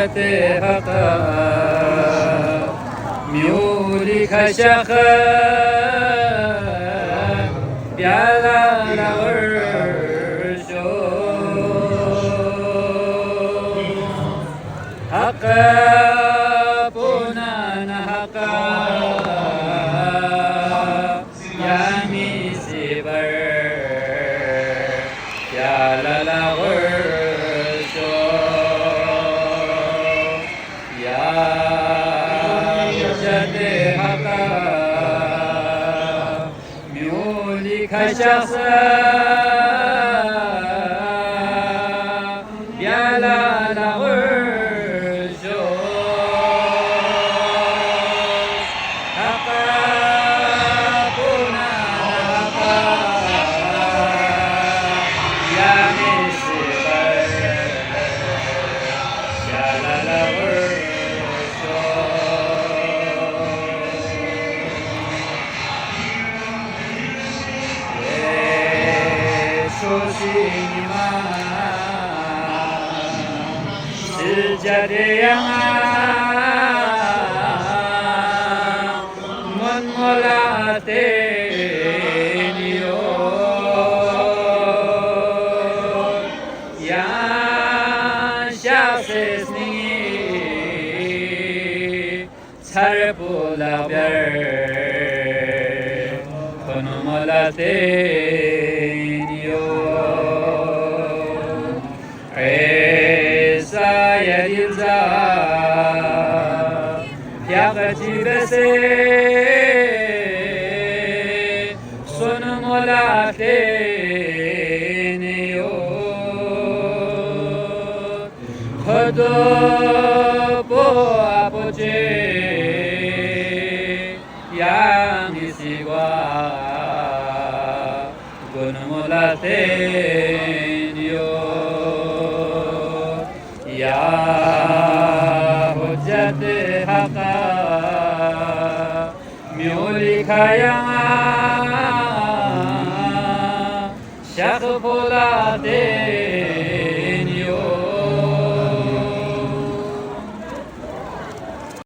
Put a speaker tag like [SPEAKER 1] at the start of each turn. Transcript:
[SPEAKER 1] حجة حقا ميولك شخا بيالا لغرشو حقا بونان حقا يامي سيبر بيالا لغرشو يا حجة حقا ميولك شخصا بيالا لغرشو حقا بونان حقا يامي سيبر بيالا لغرشو 예수님아 실자대양아 못몰라테니요 양샤세스니 살불라별 건모라테니요 에사야 일자 야가지베세 손모라테니요 거두보 아버지 양이시과 군모라테니요 야 호자테 하가 묘리카양아 샤크포라테